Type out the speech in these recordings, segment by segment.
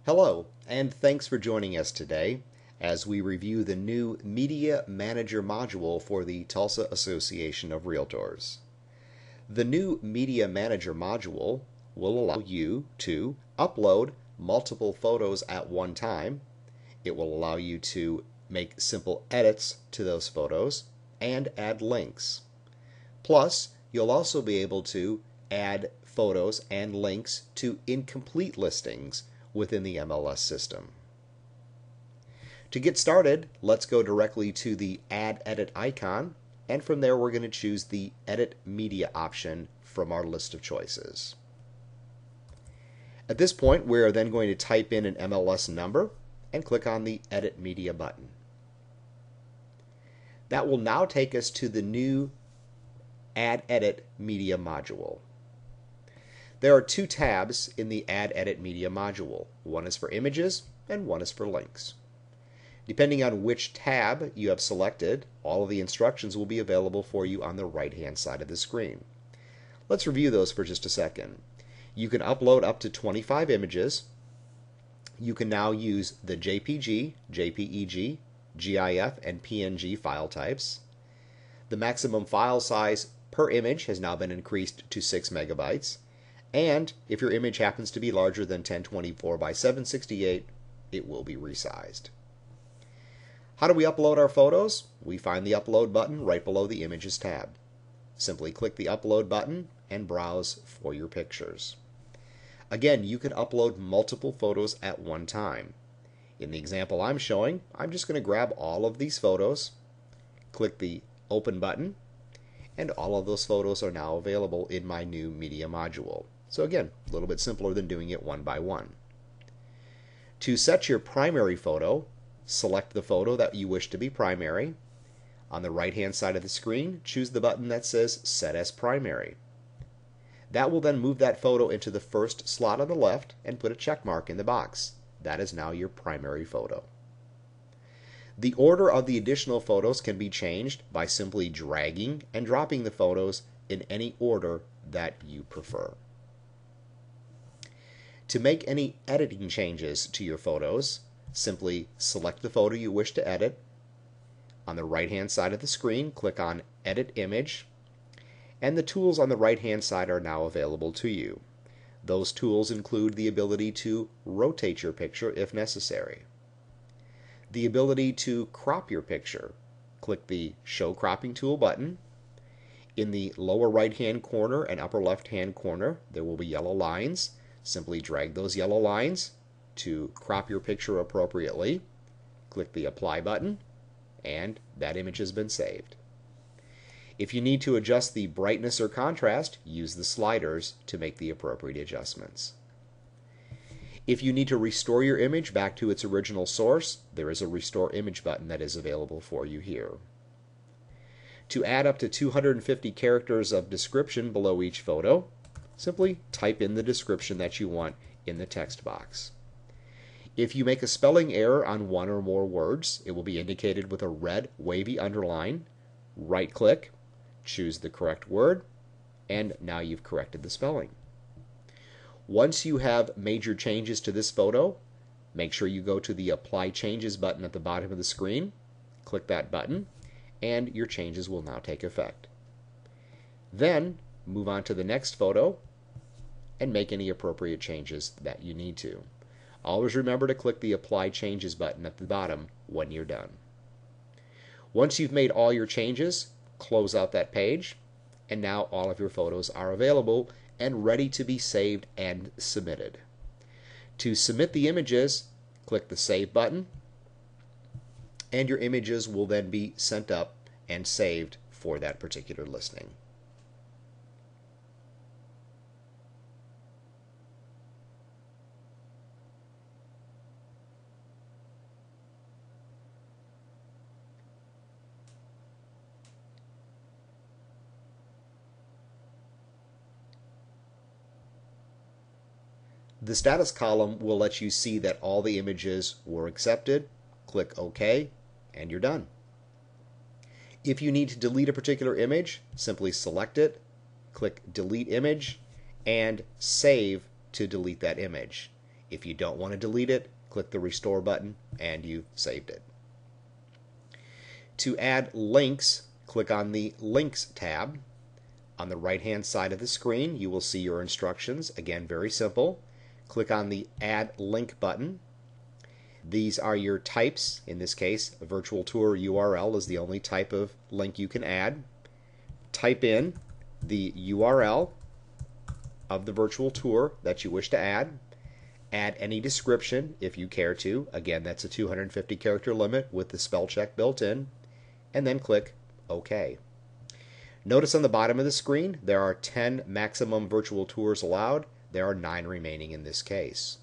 Hello, and thanks for joining us today as we review the new Media Manager module for the Tulsa Association of Realtors. The new Media Manager module will allow you to upload multiple photos at one time. It will allow you to make simple edits to those photos and add links. Plus, you'll also be able to add photos and links to incomplete listings within the MLS system. To get started, let's go directly to the Add Edit icon, and from there we're going to choose the Edit Media option from our list of choices. At this point, we're then going to type in an MLS number and click on the Edit Media button. That will now take us to the new Add Edit Media module. There are two tabs in the Add Edit Media module. One is for images and one is for links. Depending on which tab you have selected, all of the instructions will be available for you on the right-hand side of the screen. Let's review those for just a second. You can upload up to 25 images. You can now use the JPG, JPEG, GIF, and PNG file types. The maximum file size per image has now been increased to 6 megabytes. And if your image happens to be larger than 1024 by 768, it will be resized. How do we upload our photos? We find the Upload button right below the Images tab. Simply click the Upload button and browse for your pictures. Again, you can upload multiple photos at one time. In the example I'm showing, I'm just going to grab all of these photos, click the Open button, and all of those photos are now available in my new Media module. So again, a little bit simpler than doing it one by one. To set your primary photo, select the photo that you wish to be primary. On the right-hand side of the screen, choose the button that says Set as Primary. That will then move that photo into the first slot on the left and put a check mark in the box. That is now your primary photo. The order of the additional photos can be changed by simply dragging and dropping the photos in any order that you prefer. To make any editing changes to your photos, simply select the photo you wish to edit. On the right-hand side of the screen, click on Edit Image, and the tools on the right-hand side are now available to you. Those tools include the ability to rotate your picture if necessary, the ability to crop your picture. Click the Show Cropping Tool button. In the lower right-hand corner and upper left-hand corner, there will be yellow lines. Simply drag those yellow lines to crop your picture appropriately. Click the Apply button, and that image has been saved. If you need to adjust the brightness or contrast, use the sliders to make the appropriate adjustments. If you need to restore your image back to its original source, there is a Restore Image button that is available for you here. To add up to 250 characters of description below each photo, simply type in the description that you want in the text box. If you make a spelling error on one or more words, it will be indicated with a red wavy underline. Right-click, choose the correct word, and now you've corrected the spelling. Once you have major changes to this photo, make sure you go to the Apply Changes button at the bottom of the screen, click that button, and your changes will now take effect. Then, move on to the next photo and make any appropriate changes that you need to. Always remember to click the Apply Changes button at the bottom when you're done. Once you've made all your changes, close out that page, and now all of your photos are available and ready to be saved and submitted. To submit the images, click the Save button, and your images will then be sent up and saved for that particular listing. The status column will let you see that all the images were accepted. Click OK, and you're done. If you need to delete a particular image, simply select it, click Delete Image, and save to delete that image. If you don't want to delete it, click the Restore button and you've saved it. To add links, click on the Links tab. On the right-hand side of the screen, you will see your instructions. Again, very simple. Click on the Add Link button. These are your types. In this case, a virtual tour URL is the only type of link you can add. Type in the URL of the virtual tour that you wish to add. Add any description if you care to. Again, that's a 250 character limit with the spell check built in. And then click OK. Notice on the bottom of the screen there are 10 maximum virtual tours allowed. There are 9 remaining in this case.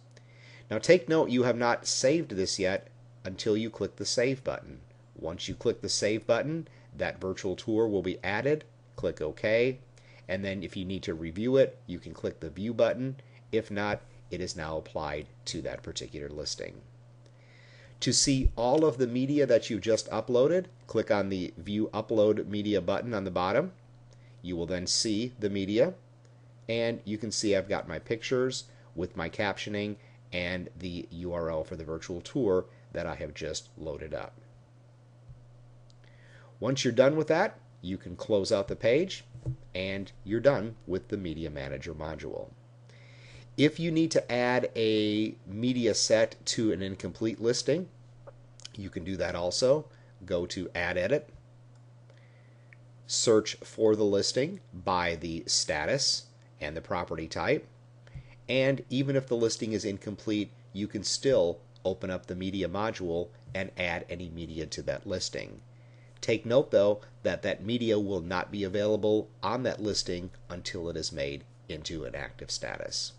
Now take note, you have not saved this yet until you click the Save button. Once you click the Save button, that virtual tour will be added. Click OK. And then if you need to review it, you can click the View button. If not, it is now applied to that particular listing. To see all of the media that you just uploaded, click on the View Upload Media button on the bottom. You will then see the media, and you can see I've got my pictures with my captioning and the URL for the virtual tour that I have just loaded up. Once you're done with that, you can close out the page, and you're done with the Media Manager module. If you need to add a media set to an incomplete listing, you can do that also. Go to Add Edit, search for the listing by the status and the property type, and even if the listing is incomplete, you can still open up the media module and add any media to that listing. Take note though that that media will not be available on that listing until it is made into an active status.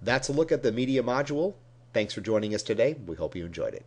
That's a look at the media module. Thanks for joining us today. We hope you enjoyed it.